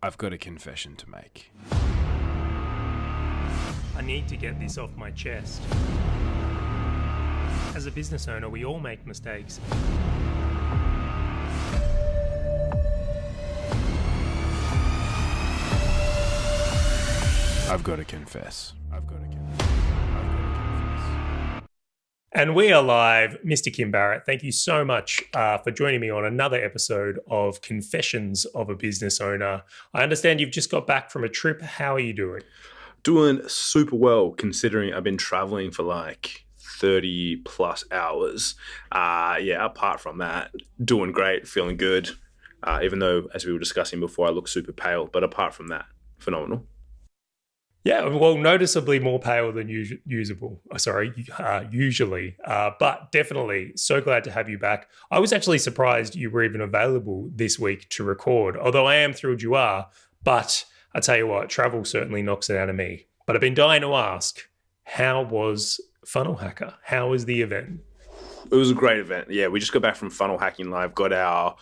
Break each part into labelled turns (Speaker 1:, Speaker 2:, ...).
Speaker 1: I've got a confession to make.
Speaker 2: I need to get this off my chest. As a business owner, we all make mistakes.
Speaker 1: I've got to confess.
Speaker 2: And we are live. Mr. Kim Barrett, thank you so much for joining me on another episode of Confessions of a Business Owner. I understand you've just got back from a trip. How are you doing?
Speaker 3: Doing super well, considering I've been traveling for like 30 plus hours. Apart from that, doing great, feeling good. Even though, as we were discussing before, I look super pale. But apart from that, phenomenal.
Speaker 2: Yeah, well, noticeably more pale than usually. But definitely so glad to have you back. I was actually surprised you were even available this week to record, although I am thrilled you are. But I tell you what, travel certainly knocks it out of me. But I've been dying to ask, how was Funnel Hacker? How was the event?
Speaker 3: It was a great event. Yeah, we just got back from Funnel Hacking Live, got our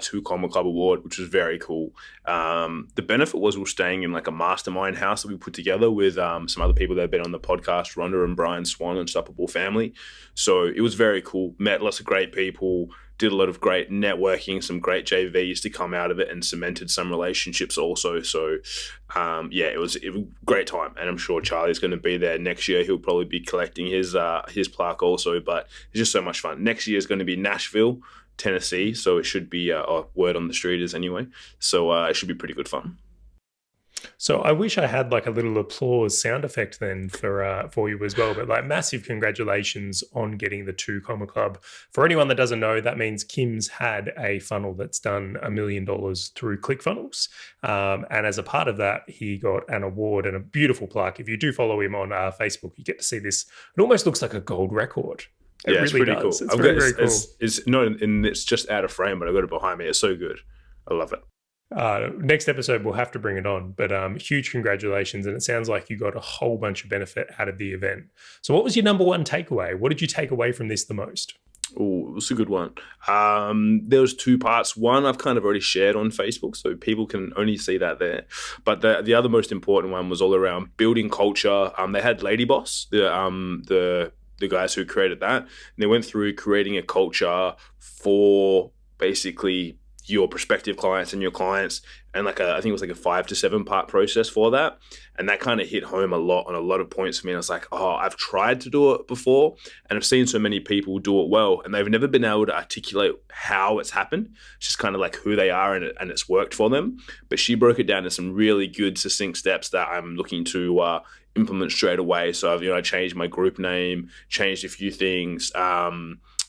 Speaker 3: 2 Comma Club award, which was very cool. The benefit was we were staying in like a mastermind house that we put together with some other people that have been on the podcast, Rhonda and Brian Swan and Unstoppable Family. So it was very cool. Met lots of great people, did a lot of great networking, some great JVs to come out of it, and cemented some relationships also. So it was a great time, and I'm sure Charley's going to be there next year. He'll probably be collecting his plaque also, but it's just so much fun. Next year is going to be Nashville, Tennessee, so it should be word on the street is anyway. So it should be pretty good fun.
Speaker 2: So I wish I had like a little applause sound effect then for you as well. But like massive congratulations on getting the 2 Comma Club. For anyone that doesn't know, that means Kim's had a funnel that's done $1 million through ClickFunnels. And as a part of that, he got an award and a beautiful plaque. If you do follow him on Facebook, you get to see this. It almost looks like a gold record. It really
Speaker 3: it's pretty
Speaker 2: does.
Speaker 3: cool.
Speaker 2: It's very cool.
Speaker 3: It's just out of frame, but I got it behind me. It's so good. I love it.
Speaker 2: Next episode, we'll have to bring it on, but huge congratulations. And it sounds like you got a whole bunch of benefit out of the event. So what was your number one takeaway? What did you take away from this the most?
Speaker 3: Oh, it was a good one. There was 2 parts. One I've kind of already shared on Facebook, so people can only see that there. But the other most important one was all around building culture. They had Lady Boss, the guys who created that, and they went through creating a culture for basically your prospective clients and your clients, and I think it was like a 5 to 7 part process for that. And that kind of hit home a lot on a lot of points for me. And I was like, I've tried to do it before, and I've seen so many people do it well, and they've never been able to articulate how it's happened. It's just kind of like who they are, and it's worked for them. But she broke it down to some really good, succinct steps that I'm looking to implement straight away. So I changed my group name, changed a few things,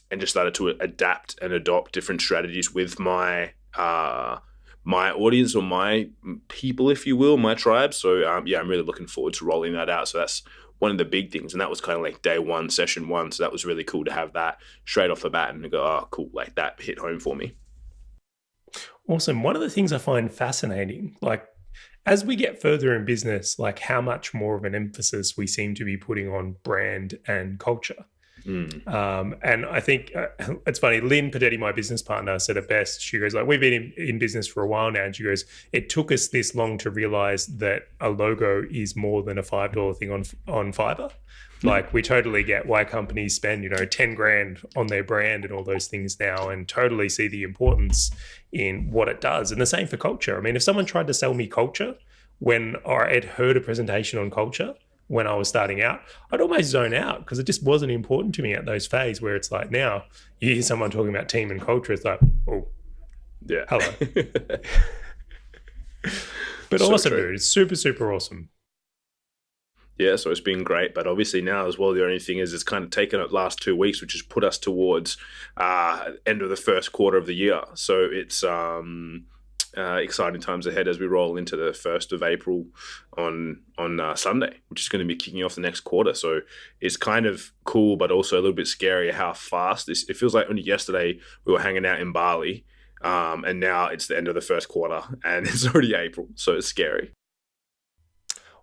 Speaker 3: and just started to adapt and adopt different strategies with my my audience, or my people, if you will, my tribe. So I'm really looking forward to rolling that out. So that's one of the big things, and that was kind of like day 1, session 1. So that was really cool to have that straight off the bat and go, oh, cool, like that hit home for me.
Speaker 2: Awesome. One of the things I find fascinating, like as we get further in business, like how much more of an emphasis we seem to be putting on brand and culture. And I think it's funny, Lynn Padetti, my business partner, said it best. She goes, like, we've been in business for a while now. And she goes, it took us this long to realize that a logo is more than a $5 thing on Fiverr. Like, we totally get why companies spend, 10 grand on their brand and all those things now, and totally see the importance in what it does. And the same for culture. I mean, if someone tried to sell me culture when I had heard a presentation on culture when I was starting out, I'd almost zone out because it just wasn't important to me at those phases where it's like, now you hear someone talking about team and culture, it's like, oh,
Speaker 3: yeah,
Speaker 2: hello. But so awesome, dude. It's super, super awesome.
Speaker 3: Yeah, so it's been great. But obviously now as well, the only thing is it's kind of taken up last 2 weeks, which has put us towards end of the first quarter of the year. So it's exciting times ahead as we roll into the 1st of April on Sunday, which is going to be kicking off the next quarter. So it's kind of cool, but also a little bit scary how fast this. It feels like only yesterday we were hanging out in Bali, and now it's the end of the first quarter, and it's already April. So it's scary.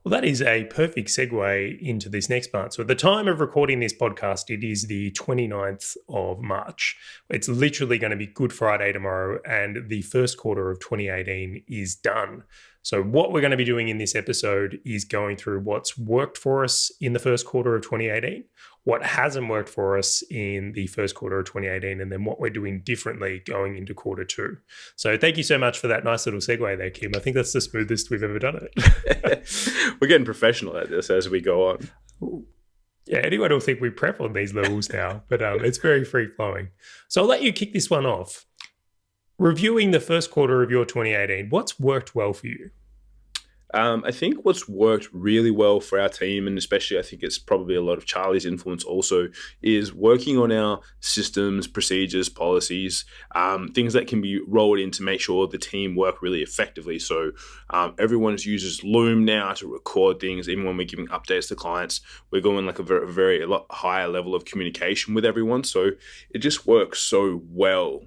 Speaker 2: Well, that is a perfect segue into this next part. So at the time of recording this podcast, it is the 29th of March. It's literally going to be Good Friday tomorrow, and the first quarter of 2018 is done. So what we're going to be doing in this episode is going through what's worked for us in the first quarter of 2018, what hasn't worked for us in the first quarter of 2018, and then what we're doing differently going into quarter two. So thank you so much for that nice little segue there, Kim. I think that's the smoothest we've ever done it.
Speaker 3: We're getting professional at this as we go on.
Speaker 2: Yeah, anyone will think we prep on these levels now, but it's very free-flowing. So I'll let you kick this one off. Reviewing the first quarter of your 2018, what's worked well for you?
Speaker 3: I think what's worked really well for our team, and especially I think it's probably a lot of Charlie's influence also, is working on our systems, procedures, policies, things that can be rolled in to make sure the team work really effectively. So everyone uses Loom now to record things. Even when we're giving updates to clients, we're going like a lot higher level of communication with everyone. So it just works so well,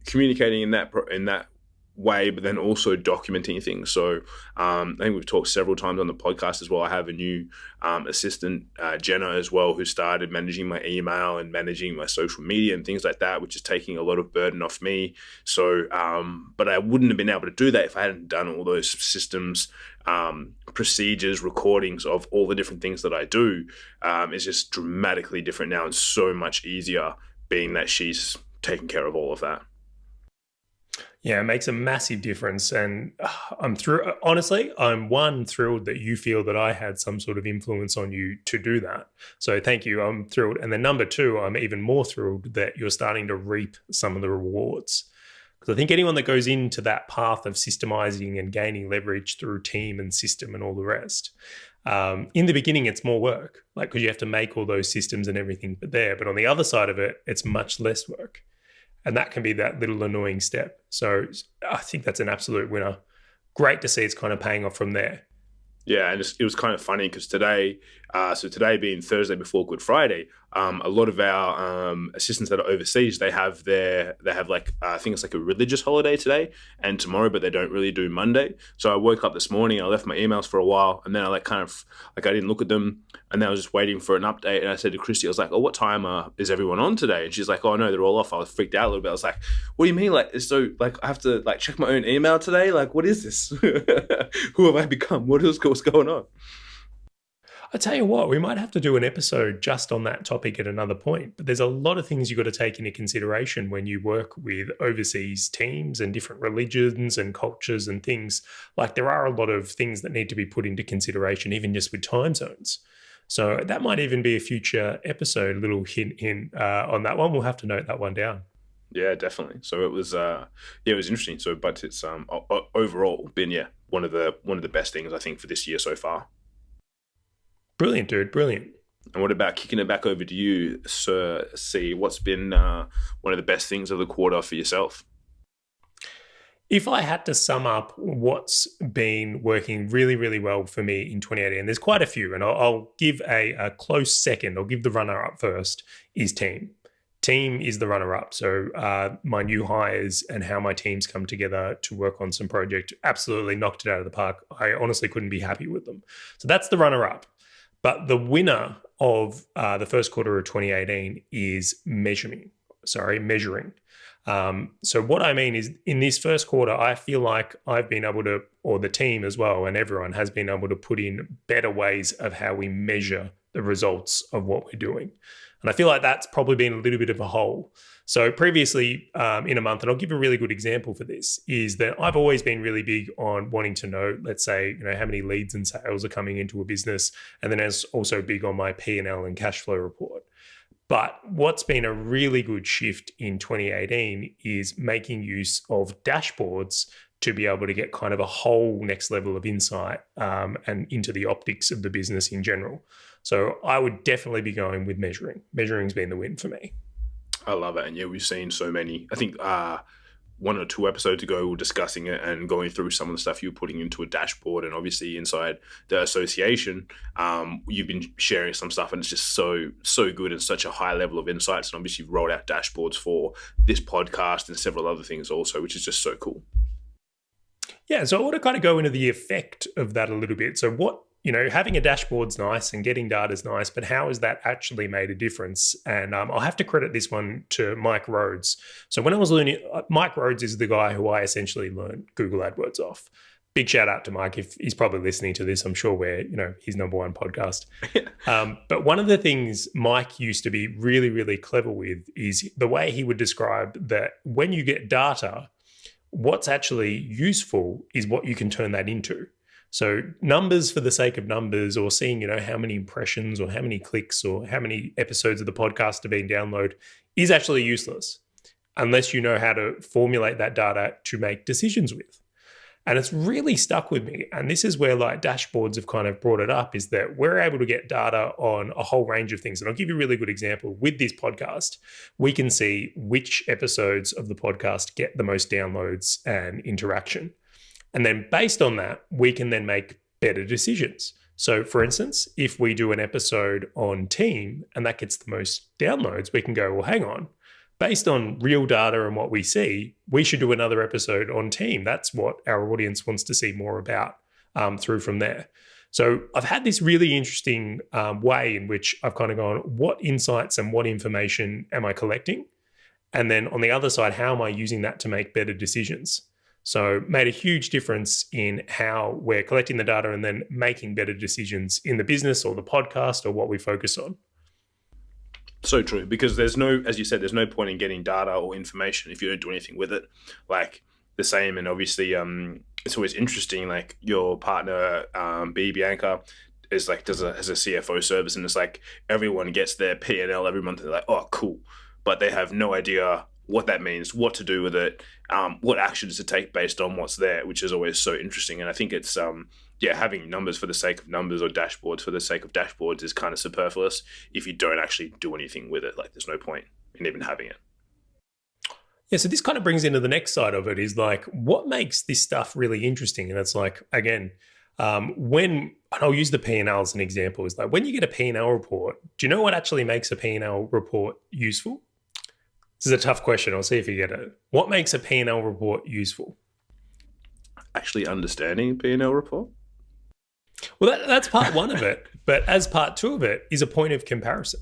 Speaker 3: communicating in that way, but then also documenting things. So I think we've talked several times on the podcast as well. I have a new assistant, Jenna, as well, who started managing my email and managing my social media and things like that, which is taking a lot of burden off me. So, but I wouldn't have been able to do that if I hadn't done all those systems, procedures, recordings of all the different things that I do. It's just dramatically different now and so much easier being that she's taking care of all of that.
Speaker 2: Yeah, it makes a massive difference. And I'm thrilled that you feel that I had some sort of influence on you to do that. So thank you. I'm thrilled. And then number two, I'm even more thrilled that you're starting to reap some of the rewards. Because I think anyone that goes into that path of systemizing and gaining leverage through team and system and all the rest, in the beginning, it's more work, like because you have to make all those systems and everything but on the other side of it, it's much less work. And that can be that little annoying step. So I think that's an absolute winner. Great to see it's kind of paying off from there.
Speaker 3: Yeah, and it was kind of funny because today being Thursday before Good Friday, a lot of our assistants that are overseas, they have like I think it's like a religious holiday today and tomorrow, but they don't really do Monday. So I woke up this morning, I left my emails for a while, and then I I didn't look at them, and then I was just waiting for an update. And I said to Christy, I was like, "Oh, what time is everyone on today?" And she's like, "Oh no, they're all off." I was freaked out a little bit. I was like, "What do you mean? Like, so like I have to like check my own email today? Like, what is this? Who have I become? What's going on?"
Speaker 2: I tell you what, we might have to do an episode just on that topic at another point. But there's a lot of things you've got to take into consideration when you work with overseas teams and different religions and cultures and things. Like there are a lot of things that need to be put into consideration, even just with time zones. So that might even be a future episode, a little hint on that one. We'll have to note that one down.
Speaker 3: Yeah, definitely. So it was interesting. So, but it's overall been one of the best things I think for this year so far.
Speaker 2: Brilliant, dude. Brilliant.
Speaker 3: And what about kicking it back over to you, Sir C? What's been one of the best things of the quarter for yourself?
Speaker 2: If I had to sum up what's been working really, really well for me in 2018, there's quite a few, and I'll give a close second. I'll give the runner-up first, is team. Team is the runner-up. So my new hires and how my teams come together to work on some project absolutely knocked it out of the park. I honestly couldn't be happy with them. So that's the runner-up. But the winner of the first quarter of 2018 is measuring. So what I mean is in this first quarter, I feel like I've been able to, or the team as well, and everyone has been able to put in better ways of how we measure the results of what we're doing. And I feel like that's probably been a little bit of a hole. So previously in a month, and I'll give a really good example for this, is that I've always been really big on wanting to know, let's say, how many leads and sales are coming into a business, and then it's also big on my P&L and cash flow report. But what's been a really good shift in 2018 is making use of dashboards to be able to get kind of a whole next level of insight and into the optics of the business in general. So I would definitely be going with measuring. Measuring's been the win for me.
Speaker 3: I love it. And yeah, we've seen so many. I think 1 or 2 episodes ago, we were discussing it and going through some of the stuff you were putting into a dashboard. And obviously inside the association, you've been sharing some stuff, and it's just so good and such a high level of insights. And obviously you've rolled out dashboards for this podcast and several other things also, which is just so cool.
Speaker 2: Yeah, so I want to kind of go into the effect of that a little bit. So what having a dashboard's nice and getting data is nice, but how has that actually made a difference? And I'll have to credit this one to Mike Rhodes. So when I was learning, Mike Rhodes is the guy who I essentially learned Google AdWords off. Big shout out to Mike. If he's probably listening to this, I'm sure we're, his number one podcast. But one of the things Mike used to be really, really clever with is the way he would describe that when you get data, what's actually useful is what you can turn that into. So numbers for the sake of numbers, or seeing, how many impressions or how many clicks or how many episodes of the podcast are being downloaded, is actually useless unless you know how to formulate that data to make decisions with. And it's really stuck with me. And this is where dashboards have kind of brought it up, is that we're able to get data on a whole range of things. And I'll give you a really good example. With this podcast, we can see which episodes of the podcast get the most downloads and interaction. And then based on that, we can then make better decisions. So for instance, if we do an episode on team and that gets the most downloads, we can go, well, hang on. Based on real data and what we see, we should do another episode on team. That's what our audience wants to see more about through from there. So I've had this really interesting way in which I've kind of gone, what insights and what information am I collecting? And then on the other side, how am I using that to make better decisions? So made a huge difference in how we're collecting the data and then making better decisions in the business or the podcast or what we focus on.
Speaker 3: So true, because there's no, as you said, there's no point in getting data or information if you don't do anything with it. Like the same, and obviously, it's always interesting. Like your partner, Bianca, is has a CFO service, and it's like everyone gets their P&L every month. And they're like, oh, cool, but they have no idea what that means, what to do with it, what actions to take based on what's there, which is always so interesting. And I think it's having numbers for the sake of numbers or dashboards for the sake of dashboards is kind of superfluous if you don't actually do anything with it. Like there's no point in even having it.
Speaker 2: Yeah, so this kind of brings into the next side of it, is what makes this stuff really interesting. And it's again, and I'll use the P&L as an example, is when you get a P&L report, do you know what actually makes a P&L report useful? This is a tough question. I'll see if you get it. What makes a P&L report useful?
Speaker 3: Actually understanding a P&L report?
Speaker 2: Well, that's part one of it. But as part two of it is a point of comparison.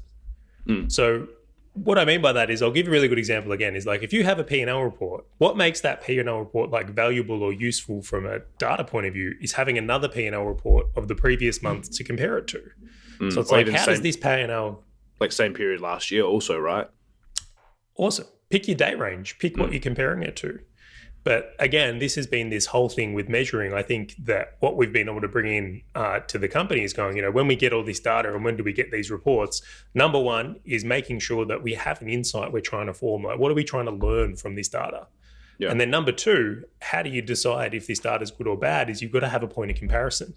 Speaker 2: So what I mean by that is, I'll give you a really good example again, is if you have a P&L report, what makes that P&L report valuable or useful from a data point of view is having another P&L report of the previous month to compare it to. So it's how does this P&L...
Speaker 3: same period last year also, right?
Speaker 2: Awesome. Pick your date range. Pick what you're comparing it to. But again, this has been this whole thing with measuring. I think that what we've been able to bring in to the company is going, when we get all this data and when do we get these reports? Number one is making sure that we have an insight we're trying to form. What are we trying to learn from this data? Yeah. And then number two, how do you decide if this data is good or bad? Is you've got to have a point of comparison.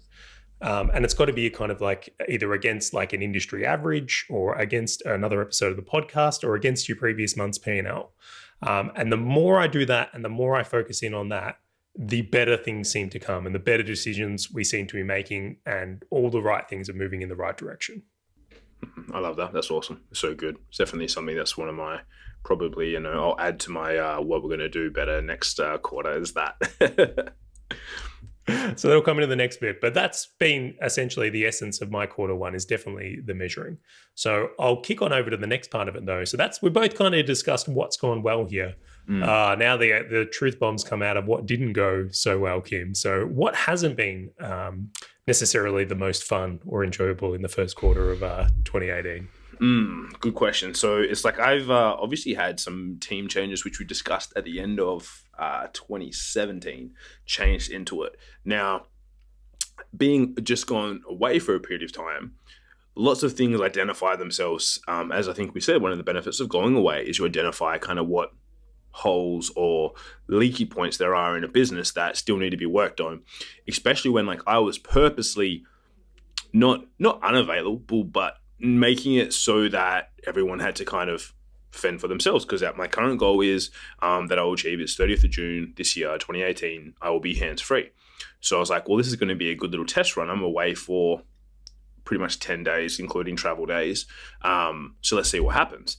Speaker 2: And it's got to be kind of either against an industry average or against another episode of the podcast or against your previous month's P&L. And the more I do that and the more I focus in on that, the better things seem to come and the better decisions we seem to be making, and all the right things are moving in the right direction.
Speaker 3: I love that. That's awesome. So good. It's definitely something that's one of my, probably, I'll add to my what we're going to do better next quarter is that.
Speaker 2: So that'll come into the next bit, but that's been essentially the essence of my quarter one, is definitely the measuring. So I'll kick on over to the next part of it though. So we both kind of discussed what's gone well here. Now the truth bombs come out of what didn't go so well, Kim. So what hasn't been necessarily the most fun or enjoyable in the first quarter of 2018?
Speaker 3: Good question. So it's I've obviously had some team changes, which we discussed at the end of 2017, changed into it. Now, being just gone away for a period of time, lots of things identify themselves. As I think we said, one of the benefits of going away is you identify kind of what holes or leaky points there are in a business that still need to be worked on, especially when I was purposely not unavailable, but making it so that everyone had to kind of fend for themselves, because my current goal is that I will achieve is 30th of June this year, 2018, I will be hands-free. So I was like, well, this is going to be a good little test run. I'm away for pretty much 10 days, including travel days. So let's see what happens.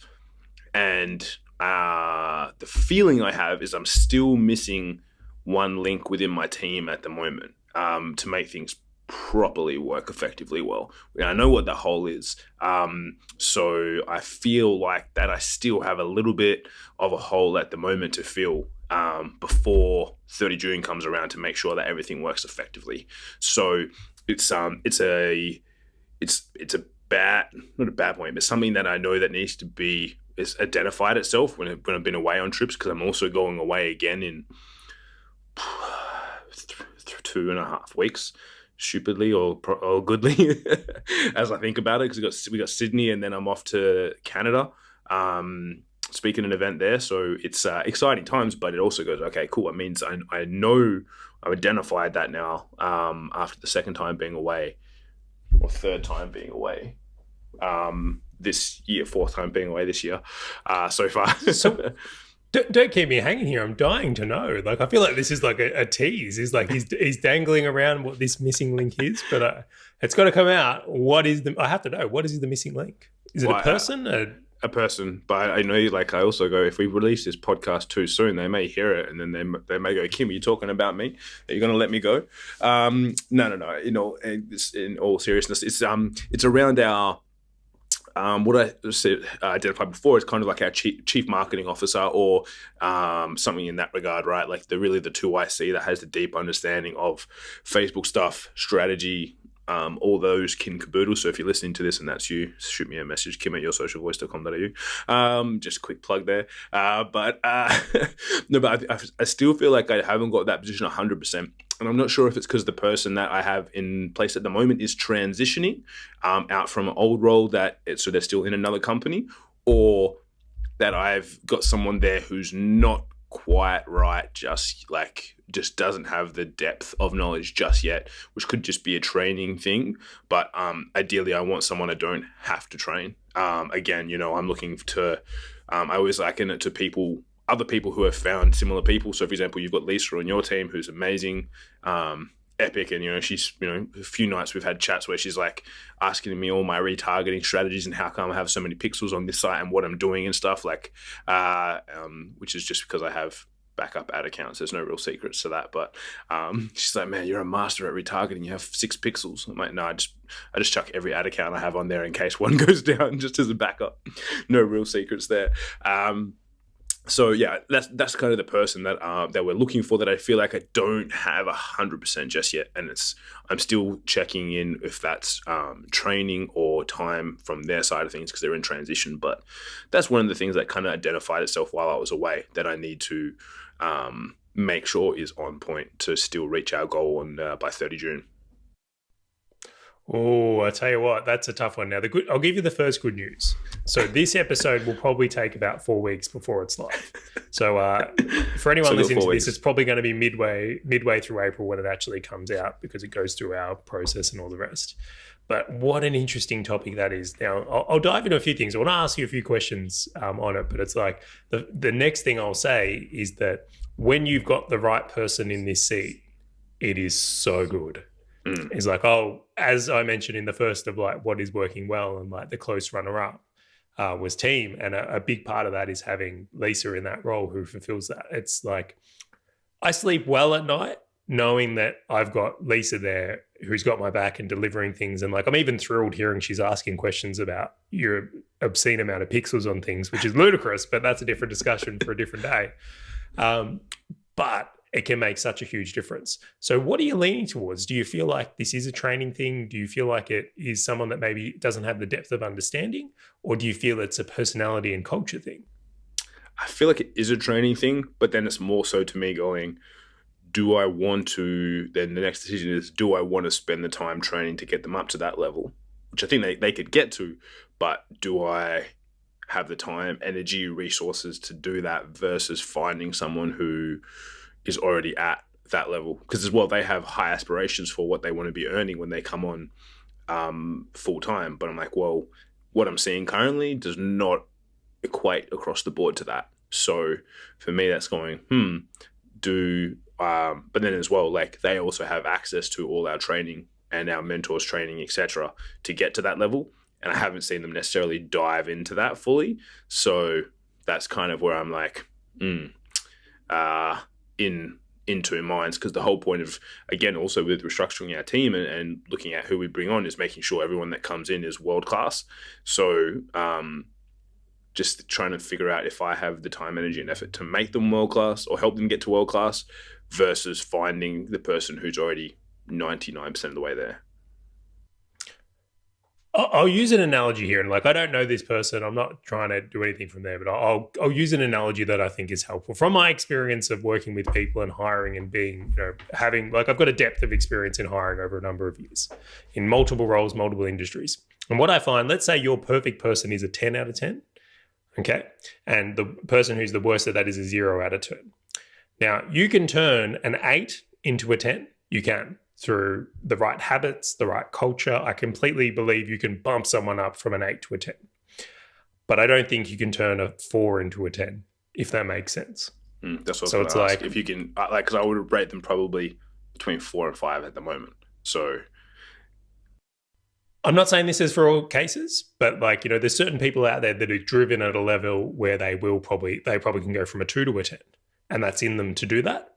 Speaker 3: And the feeling I have is I'm still missing one link within my team at the moment to make things properly work effectively well. I know what the hole is. So I feel like that I still have a little bit of a hole at the moment to fill before 30 June comes around to make sure that everything works effectively. So it's a bad, not a bad point, but something that I know that needs to be is identified itself when I've been away on trips, because I'm also going away again in 2.5 weeks, stupidly or goodly, as I think about it, because we got Sydney and then I'm off to Canada, speaking an event there. So it's exciting times, but it also goes, okay, cool. It means I know I've identified that now, after the second time being away, or third time being away this year, fourth time being away this year so far.
Speaker 2: So don't keep me hanging here. I'm dying to know. Like, I feel like this is like a tease. He's like he's dangling around what this missing link is, but it's got to come out. I have to know, what is the missing link? Is it a person?
Speaker 3: A person, but I know, like, I also go, if we release this podcast too soon, they may hear it and then they may go, Kim, are you talking about me? Are you going to let me go? No. You know, in all seriousness, it's around our what I said, identified before is kind of like our chief marketing officer, or something in that regard, right? Like the two I see that has the deep understanding of Facebook stuff, strategy, all those kin caboodle. So if you're listening to this and that's you, shoot me a message, kim@yoursocialvoice.com.au. Just a quick plug there. But I still feel like I haven't got that position 100%. And I'm not sure if it's because the person that I have in place at the moment is transitioning out from an old role so they're still in another company, or that I've got someone there who's not quite right, just doesn't have the depth of knowledge just yet, which could just be a training thing. But ideally, I want someone I don't have to train. Again, you know, I'm looking to, I always liken it to other people who have found similar people. So, for example, you've got Lisa on your team, who's amazing, epic, and, you know, she's, you know, a few nights we've had chats where she's like asking me all my retargeting strategies and how come I have so many pixels on this site and what I'm doing and stuff, like, which is just because I have backup ad accounts. There's no real secrets to that, but she's like, man, you're a master at retargeting, you have 6 pixels. I'm like, no, I just chuck every ad account I have on there in case one goes down, just as a backup. No real secrets there. So yeah, that's kind of the person that we're looking for, that I feel like I don't have 100% just yet, and I'm still checking in if that's training or time from their side of things, because they're in transition. But that's one of the things that kind of identified itself while I was away, that I need to make sure is on point to still reach our goal by 30 June.
Speaker 2: Oh, I tell you what, that's a tough one. Now, I'll give you the first good news. So this episode will probably take about 4 weeks before it's live. So for anyone listening to this, it's probably going to be midway through April when it actually comes out, because it goes through our process and all the rest. But what an interesting topic that is. Now, I'll dive into a few things. I want to ask you a few questions on it, but it's like the next thing I'll say is that when you've got the right person in this seat, it is so good. It's like, as I mentioned in the first of like what is working well, and like the close runner-up was team. And a big part of that is having Lisa in that role who fulfills that. It's like, I sleep well at night knowing that I've got Lisa there who's got my back and delivering things. And like, I'm even thrilled hearing she's asking questions about your obscene amount of pixels on things, which is ludicrous, but that's a different discussion for a different day. But it can make such a huge difference. So what are you leaning towards? Do you feel like this is a training thing? Do you feel like it is someone that maybe doesn't have the depth of understanding? Or do you feel it's a personality and culture thing?
Speaker 3: I feel like it is a training thing, but then it's more so to me going, then the next decision is, do I want to spend the time training to get them up to that level? Which I think they could get to, but do I have the time, energy, resources to do that versus finding someone who is already at that level? Because as well, they have high aspirations for what they want to be earning when they come on full time. But I'm like, well, what I'm seeing currently does not equate across the board to that. So for me, that's going, but then as well, like, they also have access to all our training and our mentors training, etc., to get to that level. And I haven't seen them necessarily dive into that fully. So that's kind of where I'm like, in in two minds, because the whole point of, again, also with restructuring our team and looking at who we bring on is making sure everyone that comes in is world class. So just trying to figure out if I have the time, energy, and effort to make them world class or help them get to world class versus finding the person who's already 99% of the way there.
Speaker 2: I'll use an analogy here, and like I don't know this person. I'm not trying to do anything from there, but I'll use an analogy that I think is helpful from my experience of working with people and hiring and being, having like I've got a depth of experience in hiring over a number of years in multiple roles, multiple industries. And what I find, let's say your perfect person is a 10 out of 10, okay, and the person who's the worst at that is a 0 out of 10. Now you can turn an 8 into a 10. You can. Through the right habits, the right culture. I completely believe you can bump someone up from an 8 to a 10. But I don't think you can turn a 4 into a 10, if that makes sense.
Speaker 3: That's what
Speaker 2: so it's like,
Speaker 3: if you can, because I would rate them probably between 4 and 5 at the moment. So
Speaker 2: I'm not saying this is for all cases, but like, there's certain people out there that are driven at a level where they probably can go from a 2 to a 10. And that's in them to do that.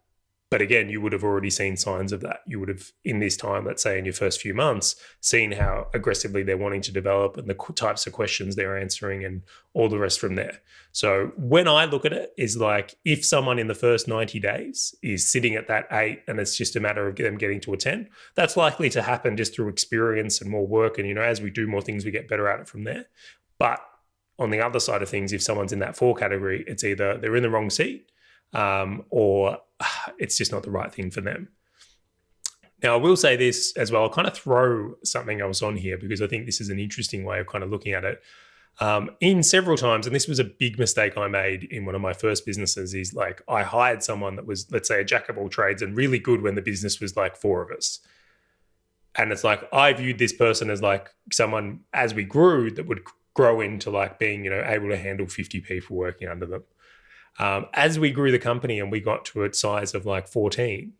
Speaker 2: But again, you would have already seen signs of that. You would have, in this time, let's say in your first few months, seen how aggressively they're wanting to develop and the types of questions they're answering and all the rest from there. So when I look at it, is like if someone in the first 90 days is sitting at that 8 and it's just a matter of them getting to a 10, that's likely to happen just through experience and more work. And, as we do more things, we get better at it from there. But on the other side of things, if someone's in that 4 category, it's either they're in the wrong seat or it's just not the right thing for them. Now, I will say this as well. I'll kind of throw something else on here because I think this is an interesting way of kind of looking at it. In several times, and this was a big mistake I made in one of my first businesses, is like I hired someone that was, let's say, a jack of all trades and really good when the business was like 4 of us. And it's like I viewed this person as like someone, as we grew, that would grow into like being, able to handle 50 people working under them. As we grew the company and we got to a size of like 14,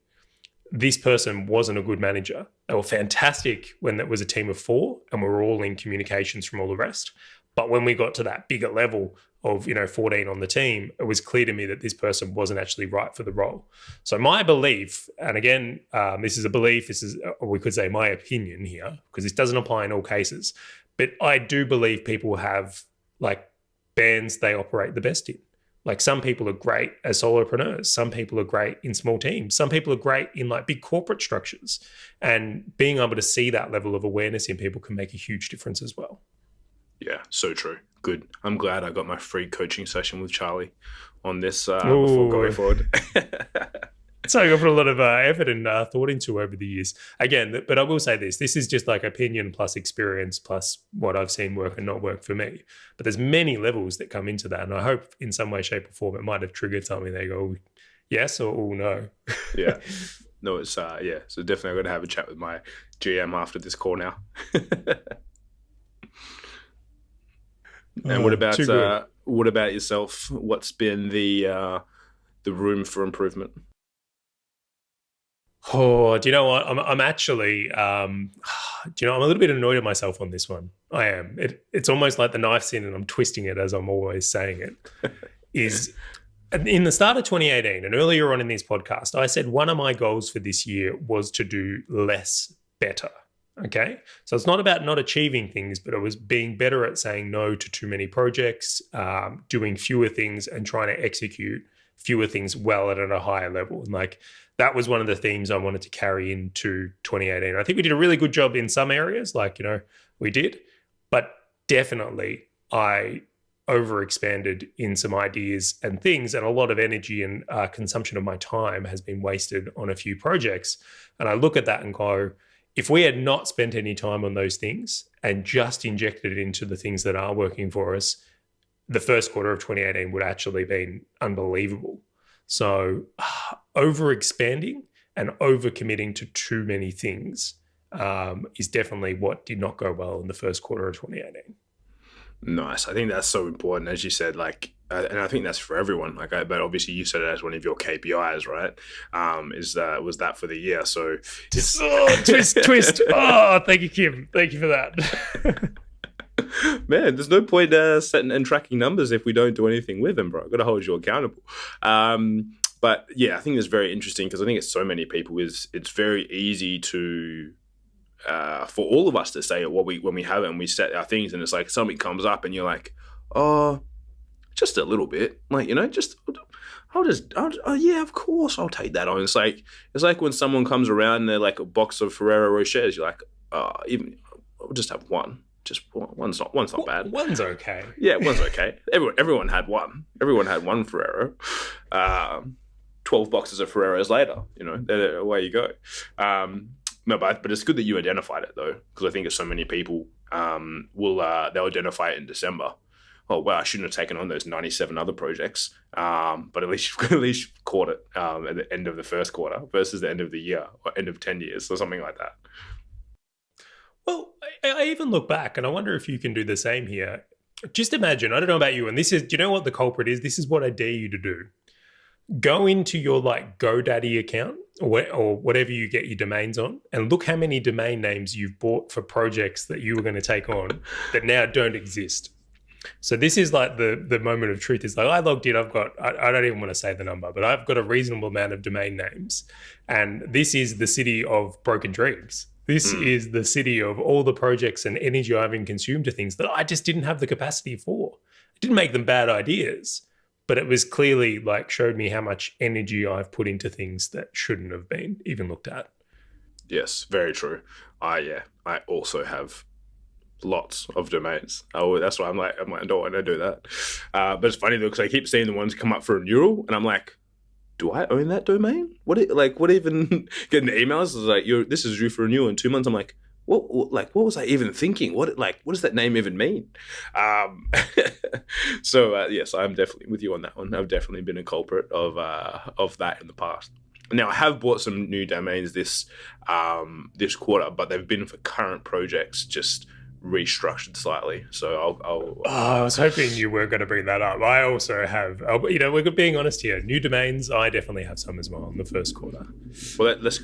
Speaker 2: this person wasn't a good manager. They were fantastic when it was a team of 4 and we were all in communications from all the rest. But when we got to that bigger level of, 14 on the team, it was clear to me that this person wasn't actually right for the role. So my belief, and again, this is a belief, this is, or we could say my opinion here, because this doesn't apply in all cases, but I do believe people have like bands they operate the best in. Like some people are great as solopreneurs. Some people are great in small teams. Some people are great in like big corporate structures. And being able to see that level of awareness in people can make a huge difference as well.
Speaker 3: Yeah, so true. Good. I'm glad I got my free coaching session with Charley on this before going forward.
Speaker 2: So I put a lot of effort and thought into over the years. Again, but I will say this is just like opinion plus experience plus what I've seen work and not work for me. But there's many levels that come into that. And I hope in some way, shape or form, it might have triggered something. They go, yes or oh, no.
Speaker 3: Yeah. No, it's, So definitely I'm going to have a chat with my GM after this call now. And what about yourself? What's been the room for improvement?
Speaker 2: Oh, do you know what? I'm actually, I'm a little bit annoyed at myself on this one. I am. It's almost like the knife's in and I'm twisting it as I'm always saying it. Is in the start of 2018 and earlier on in this podcast, I said one of my goals for this year was to do less better. Okay. So it's not about not achieving things, but it was being better at saying no to too many projects, doing fewer things and trying to execute fewer things well at a higher level. And like, that was one of the themes I wanted to carry into 2018. I think we did a really good job in some areas, we did, but definitely I overexpanded in some ideas and things, and a lot of energy and consumption of my time has been wasted on a few projects. And I look at that and go, if we had not spent any time on those things and just injected it into the things that are working for us, the first quarter of 2018 would actually been unbelievable. So overexpanding and overcommitting to too many things is definitely what did not go well in the first quarter of 2018.
Speaker 3: Nice. I think that's so important, as you said, and I think that's for everyone. But obviously you said it as one of your KPIs, right? Was that for the year? So
Speaker 2: twist. Oh, thank you, Kim. Thank you for that.
Speaker 3: Man, there's no point setting and tracking numbers if we don't do anything with them, bro. I've got to hold you accountable. But yeah, I think it's very interesting because I think it's so many people it's very easy to for all of us to say it when we have it and we set our things and it's like something comes up and you're like, oh, just a little bit, like, you know, oh yeah, of course I'll take that on. It's like when someone comes around and they're like a box of Ferrero Rochers, you're like, even I'll just have one. Just one's not bad.
Speaker 2: One's okay.
Speaker 3: Yeah, one's okay. Everyone had one. Everyone had one Ferrero. 12 boxes of Ferreros later, you know, away you go. No, but it's good that you identified it though, because I think it's so many people they'll identify it in December. Oh wow, I shouldn't have taken on those 97 other projects. But at least you've caught it at the end of the first quarter versus the end of the year or end of 10 years or something like that.
Speaker 2: Well, I even look back and I wonder if you can do the same here. Just imagine, I don't know about you, and do you know what the culprit is? This is what I dare you to do. Go into your like GoDaddy account or whatever you get your domains on and look how many domain names you've bought for projects that you were going to take on that now don't exist. So this is like the moment of truth. Is like I logged in, I don't even want to say the number, but I've got a reasonable amount of domain names. And this is the city of broken dreams. This is the city of all the projects and energy I've been consumed to things that I just didn't have the capacity for. It didn't make them bad ideas, but it was clearly like showed me how much energy I've put into things that shouldn't have been even looked at.
Speaker 3: Yes, very true. I also have lots of domains. Oh, that's why I'm like, I don't want to do that. But it's funny though, because I keep seeing the ones come up for renewal and I'm like, do I own that domain? What even getting emails is like, this is due for renewal in 2 months. I'm like, what was I even thinking? What does that name even mean? So yes, I'm definitely with you on that one. I've definitely been a culprit of that in the past. Now I have bought some new domains this quarter, but they've been for current projects, just restructured slightly. So
Speaker 2: I was hoping you were going to bring that up. I also have, we're being honest here. New domains, I definitely have some as well in the first quarter.
Speaker 3: Well, let's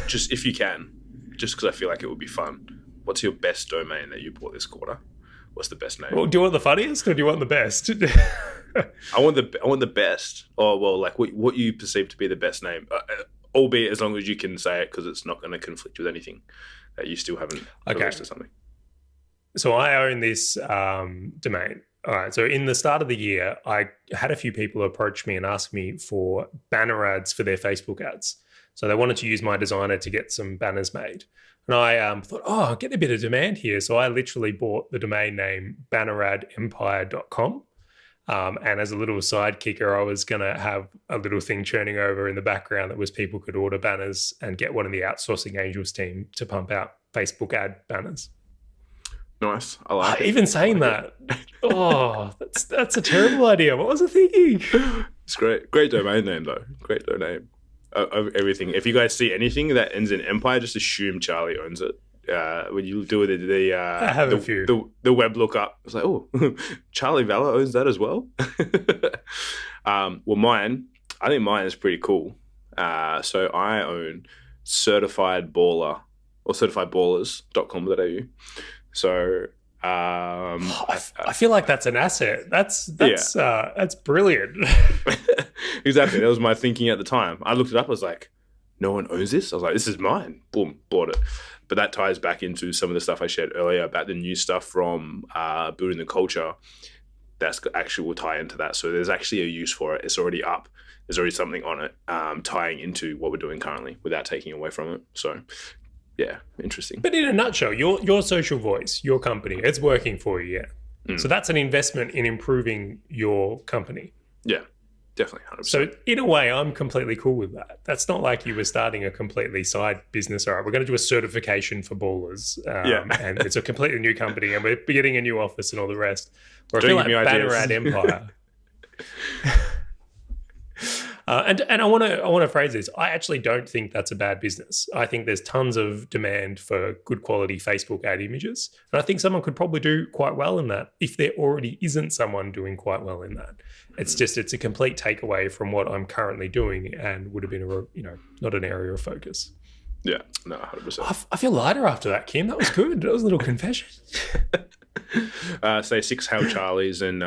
Speaker 3: just if you can, just because I feel like it would be fun. What's your best domain that you bought this quarter? What's the best name?
Speaker 2: Well, do you want the funniest or do you want the best?
Speaker 3: I want the best. Oh well, like what you perceive to be the best name, albeit as long as you can say it because it's not going to conflict with anything that you still haven't released or something.
Speaker 2: So I own this domain. All right. So in the start of the year, I had a few people approach me and ask me for banner ads for their Facebook ads. So they wanted to use my designer to get some banners made. And I thought, I'll get a bit of demand here. So I literally bought the domain name banneradempire.com. And as a little side kicker, I was going to have a little thing churning over in the background that was people could order banners and get one of the outsourcing angels team to pump out Facebook ad banners.
Speaker 3: Nice. I like it.
Speaker 2: Even saying that. That's a terrible idea. What was I thinking?
Speaker 3: It's great. Great domain name, though. Great domain. Of everything. If you guys see anything that ends in Empire, just assume Charley owns it. When you do
Speaker 2: I have a few.
Speaker 3: The web lookup, it's like, Charley Valor owns that as well. Well, I think mine is pretty cool. So I own Certified Baller or certifiedballers.com.au. So
Speaker 2: I feel like that's an asset. That's brilliant.
Speaker 3: Exactly. That was my thinking at the time. I looked it up. I was like, no one owns this. I was like, this is mine. Boom, bought it. But that ties back into some of the stuff I shared earlier about the new stuff from building the culture. That's actually will tie into that. So there's actually a use for it. It's already up. There's already something on it tying into what we're doing currently without taking away from it. So yeah, interesting.
Speaker 2: But in a nutshell, your social voice, your company, it's working for you, yeah. So that's an investment in improving your company.
Speaker 3: Yeah, definitely, 100%.
Speaker 2: So in a way, I'm completely cool with that. That's not like you were starting a completely side business. All right, we're going to do a certification for ballers. And it's a completely new company and we're getting a new office and all the rest. Or I feel like Banner Ad Empire. And I want to phrase this. I actually don't think that's a bad business. I think there's tons of demand for good quality Facebook ad images. And I think someone could probably do quite well in that if there already isn't someone doing quite well in that. It's a complete takeaway from what I'm currently doing and would have been not an area of focus.
Speaker 3: Yeah, no, 100%.
Speaker 2: I feel lighter after that, Kim. That was good. That was a little confession.
Speaker 3: Say 6 Hail Charlies and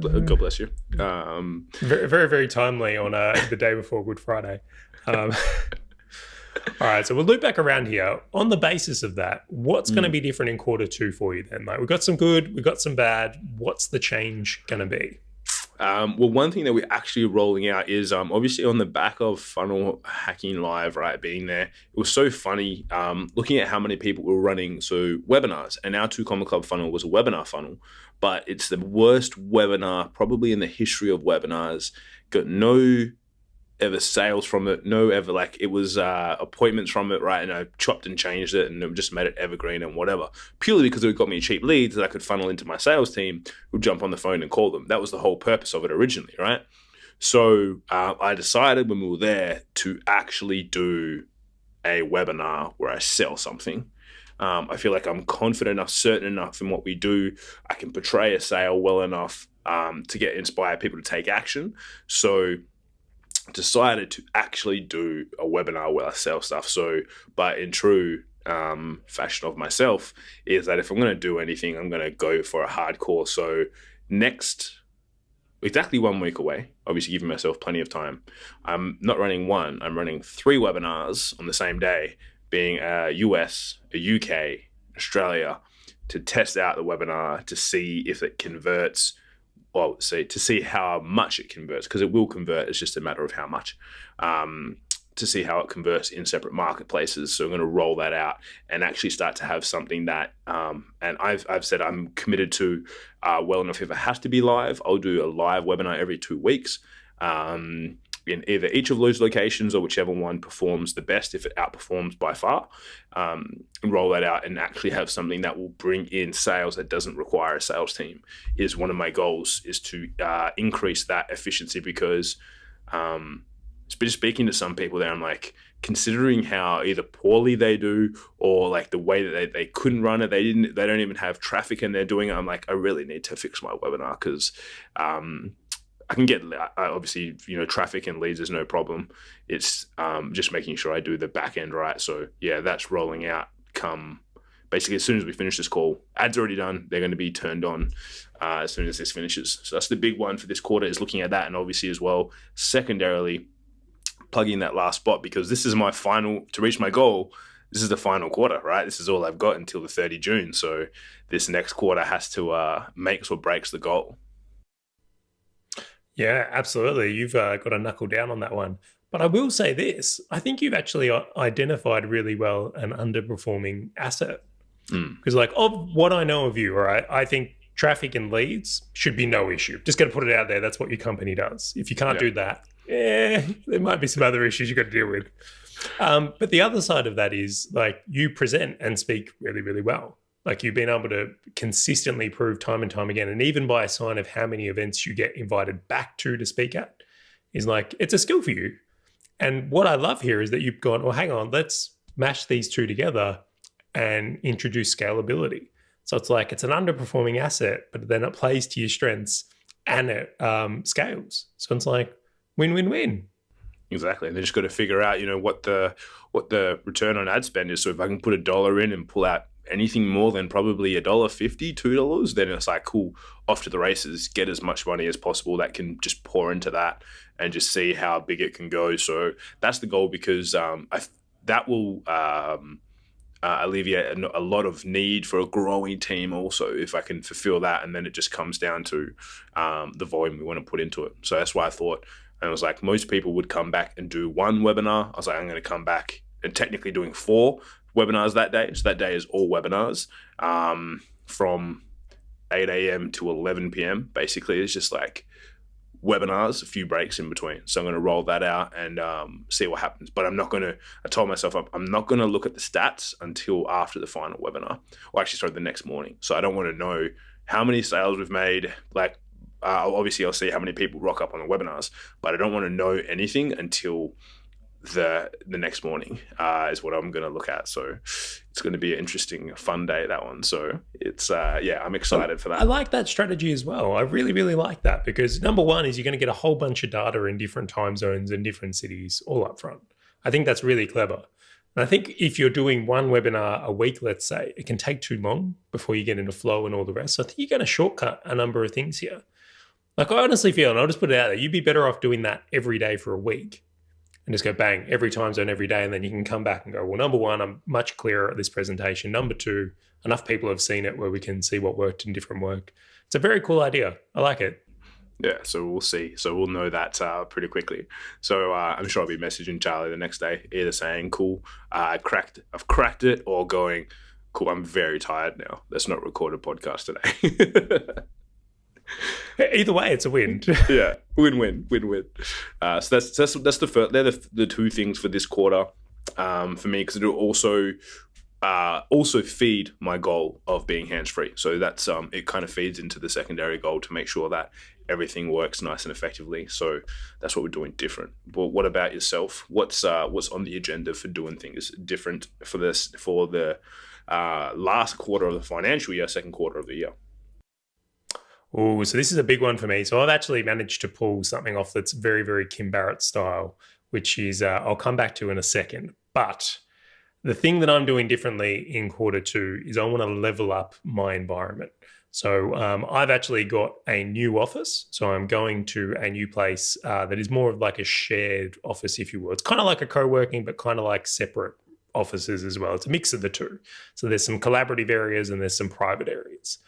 Speaker 3: God bless you.
Speaker 2: Very, very, very timely on the day before Good Friday. All right, so we'll loop back around here. On the basis of that, what's going to be different in quarter two for you then? Like, we've got some good, we've got some bad. What's the change going to be?
Speaker 3: Well, one thing that we're actually rolling out is obviously on the back of Funnel Hacking Live, right, being there, it was so funny looking at how many people were running webinars. And our 2 Comma Club funnel was a webinar funnel, but it's the worst webinar probably in the history of webinars. Got no ever sales from it, no ever, like, it was appointments from it, right? And I chopped and changed it and it just made it evergreen and whatever, purely because it got me cheap leads that I could funnel into my sales team who jump on the phone and call them. That was the whole purpose of it originally, right? So I decided when we were there to actually do a webinar where I sell something. I feel like I'm confident enough, certain enough in what we do. I can portray a sale well enough to inspire people to take action. So decided to actually do a webinar where I sell stuff. So, but in true fashion of myself, is that if I'm going to do anything, I'm going to go for a hardcore. So exactly 1 week away, obviously giving myself plenty of time. I'm not running one, I'm running 3 webinars on the same day, being a US, a UK, Australia, to test out the webinar to see if it converts. Well, to see how much it converts, because it will convert. It's just a matter of how much. To see how it converts in separate marketplaces. So I'm going to roll that out and actually start to have something that, and I've said I'm committed to well enough. If it has to be live, I'll do a live webinar every 2 weeks. In either each of those locations or whichever one performs the best, if it outperforms by far, and roll that out and actually have something that will bring in sales that doesn't require a sales team is one of my goals, is to increase that efficiency, because just speaking to some people there, I'm like, considering how either poorly they do or like the way that they couldn't run it, they don't even have traffic and they're doing it. I'm like, I really need to fix my webinar, because I can get, obviously, traffic and leads is no problem. It's just making sure I do the back end right. So yeah, that's rolling out basically as soon as we finish this call. Ads already done. They're going to be turned on as soon as this finishes. So that's the big one for this quarter, is looking at that. And obviously as well, secondarily, plugging that last spot, because this is my final, to reach my goal, this is the final quarter, right? This is all I've got until the 30 June. So this next quarter has to makes or breaks the goal.
Speaker 2: Yeah, absolutely. You've got to knuckle down on that one. But I will say this, I think you've actually identified really well an underperforming asset. Because like, of what I know of you, right, I think traffic and leads should be no issue. Just got to put it out there. That's what your company does. If you can't do that, there might be some other issues you got to deal with. But the other side of that is, like, you present and speak really, really well. Like, you've been able to consistently prove time and time again, and even by a sign of how many events you get invited back to speak at, is like, it's a skill for you. And what I love here is that you've gone, well, hang on, let's mash these two together and introduce scalability. So it's like, it's an underperforming asset, but then it plays to your strengths and it scales. So it's like win-win-win.
Speaker 3: Exactly. And they just got to figure out, what the return on ad spend is. So if I can put $1 in and pull out anything more than probably $1.50, $2, then it's like, cool, off to the races, get as much money as possible that can just pour into that and just see how big it can go. So that's the goal, because that will alleviate a lot of need for a growing team also, if I can fulfill that. And then it just comes down to the volume we want to put into it. So that's why I thought, and it was like, most people would come back and do one webinar. I was like, I'm going to come back and technically doing 4 webinars that day. So that day is all webinars from 8 a.m. to 11 p.m. Basically, it's just like webinars, a few breaks in between. So I'm going to roll that out and see what happens. But I told myself I'm not going to look at the stats until after the final webinar, or actually, sorry, the next morning. So I don't want to know how many sales we've made. Like, obviously, I'll see how many people rock up on the webinars, but I don't want to know anything until the next morning is what I'm going to look at. So it's going to be an interesting, fun day, that one. So it's, I'm excited for that.
Speaker 2: I like that strategy as well. I really, really like that, because number one is you're going to get a whole bunch of data in different time zones and different cities all up front. I think that's really clever. And I think if you're doing one webinar a week, let's say, it can take too long before you get into flow and all the rest. So I think you're going to shortcut a number of things here. Like, I honestly feel, and I'll just put it out there, you'd be better off doing that every day for a week and just go bang, every time zone every day. And then you can come back and go, well, number one, I'm much clearer at this presentation. Number two, enough people have seen it where we can see what worked in different work. It's a very cool idea. I like it.
Speaker 3: Yeah, so we'll see. So we'll know that pretty quickly. So I'm sure I'll be messaging Charley the next day, either saying, cool, I've cracked it, or going, cool, I'm very tired now. Let's not record a podcast today.
Speaker 2: Either way, it's a win.
Speaker 3: Yeah, win-win. So that's the first. They're the two things for this quarter for me, because it'll also feed my goal of being hands-free. So that's it kind of feeds into the secondary goal to make sure that everything works nice and effectively. So that's what we're doing different. But what about yourself? What's on the agenda for doing things different for the last quarter of the financial year, second quarter of the year?
Speaker 2: Oh, so this is a big one for me. So I've actually managed to pull something off that's very, very Kim Barrett style, which is I'll come back to in a second. But the thing that I'm doing differently in quarter two is I want to level up my environment. So I've actually got a new office. So I'm going to a new place that is more of like a shared office, if you will. It's kind of like a co-working, but kind of like separate offices as well. It's a mix of the two. So there's some collaborative areas and there's some private areas.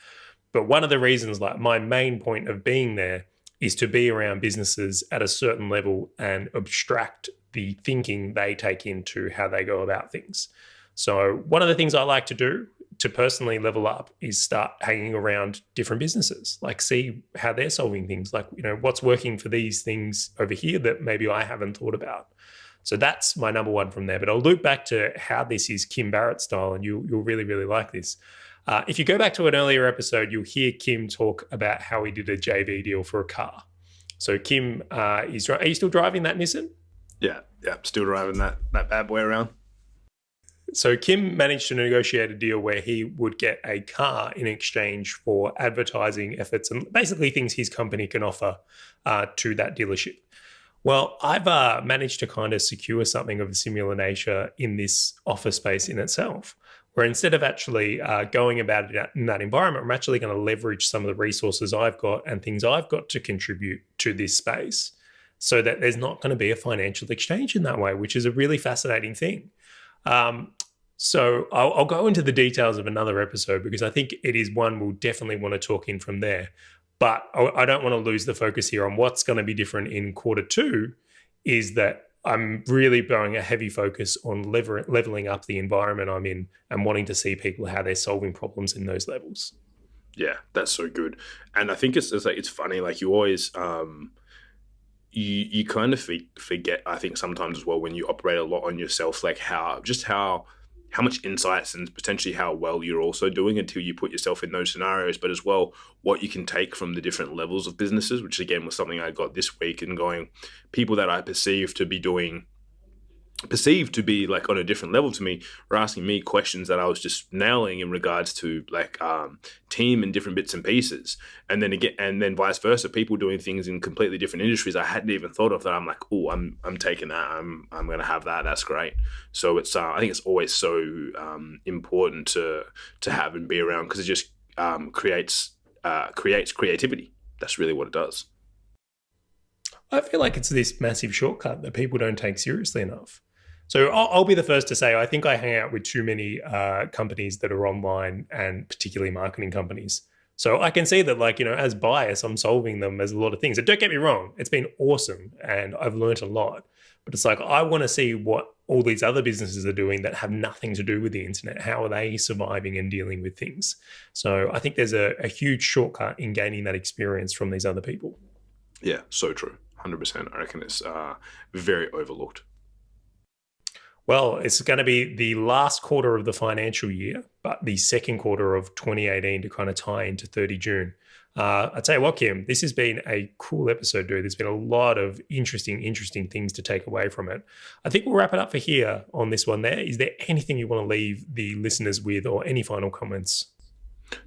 Speaker 2: But one of the reasons, like my main point of being there, is to be around businesses at a certain level and abstract the thinking they take into how they go about things. So one of the things I like to do to personally level up is start hanging around different businesses, like see how they're solving things, like, you know, what's working for these things over here that maybe I haven't thought about. So that's my number one from there. But I'll loop back to how this is Kim Barrett style, and you'll really, really like this. If you go back to an earlier episode, you'll hear Kim talk about how he did a JV deal for a car. So Kim, are you still driving that Nissan?
Speaker 3: Yeah, still driving that bad boy around.
Speaker 2: So Kim managed to negotiate a deal where he would get a car in exchange for advertising efforts and basically things his company can offer to that dealership. Well, I've managed to kind of secure something of a similar nature in this office space in itself, where instead of actually going about it in that environment, I'm actually going to leverage some of the resources I've got and things I've got to contribute to this space so that there's not going to be a financial exchange in that way, which is a really fascinating thing. So I'll go into the details of another episode because I think it is one we'll definitely want to talk in from there. But I don't want to lose the focus here on what's going to be different in quarter two is that I'm really throwing a heavy focus on leveling up the environment I'm in and wanting to see people how they're solving problems in those levels.
Speaker 3: Yeah, that's so good. And I think it's funny, like you always you kind of forget, I think sometimes as well, when you operate a lot on yourself, like how much insights and potentially how well you're also doing until you put yourself in those scenarios, but as well, what you can take from the different levels of businesses, which again was something I got this week, and going, people that I perceived to be like on a different level to me were asking me questions that I was just nailing in regards to like team and different bits and pieces. And then vice versa, people doing things in completely different industries I hadn't even thought of that I'm like, oh, I'm taking that. I'm going to have that. That's great. So it's I think it's always so important to have and be around, because it just creates creativity. That's really what it does.
Speaker 2: I feel like it's this massive shortcut that people don't take seriously enough. So I'll be the first to say I think I hang out with too many companies that are online, and particularly marketing companies. So I can see that, like, you know, as bias, I'm solving them as a lot of things. And don't get me wrong, it's been awesome and I've learned a lot. But it's like I want to see what all these other businesses are doing that have nothing to do with the internet. How are they surviving and dealing with things? So I think there's a huge shortcut in gaining that experience from these other people.
Speaker 3: Yeah, so true. 100%. I reckon it's very overlooked.
Speaker 2: Well, it's going to be the last quarter of the financial year, but the second quarter of 2018 to kind of tie into 30 June. I tell you what, Kim, this has been a cool episode, dude. There's been a lot of interesting things to take away from it. I think we'll wrap it up for here on this one there. Is there anything you want to leave the listeners with, or any final comments?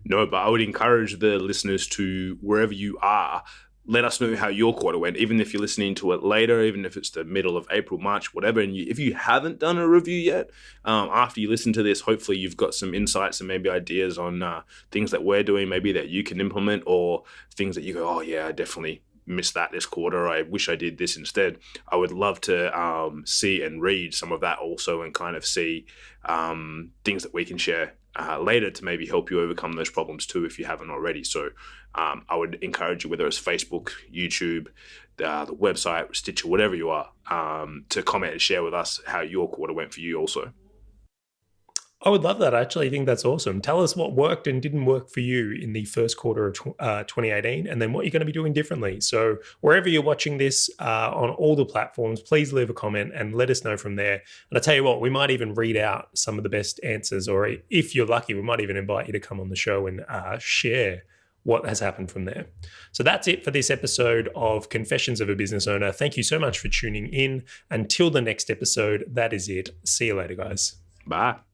Speaker 3: No, but I would encourage the listeners to, wherever you are, let us know how your quarter went, even if you're listening to it later, even if it's the middle of April, March, whatever. And if you haven't done a review yet, after you listen to this, hopefully you've got some insights and maybe ideas on things that we're doing, maybe that you can implement, or things that you go, oh yeah, I definitely missed that this quarter. I wish I did this instead. I would love to see and read some of that also, and kind of see things that we can share later to maybe help you overcome those problems too, if you haven't already. So I would encourage you, whether it's Facebook, YouTube, the website, Stitcher, whatever you are, to comment and share with us how your quarter went for you also.
Speaker 2: I would love that. I actually think that's awesome. Tell us what worked and didn't work for you in the first quarter of 2018, and then what you're going to be doing differently. So wherever you're watching this on all the platforms, please leave a comment and let us know from there. And I tell you what, we might even read out some of the best answers, or if you're lucky, we might even invite you to come on the show and share what has happened from there. So that's it for this episode of Confessions of a Business Owner. Thank you so much for tuning in. Until the next episode, that is it. See you later, guys.
Speaker 3: Bye.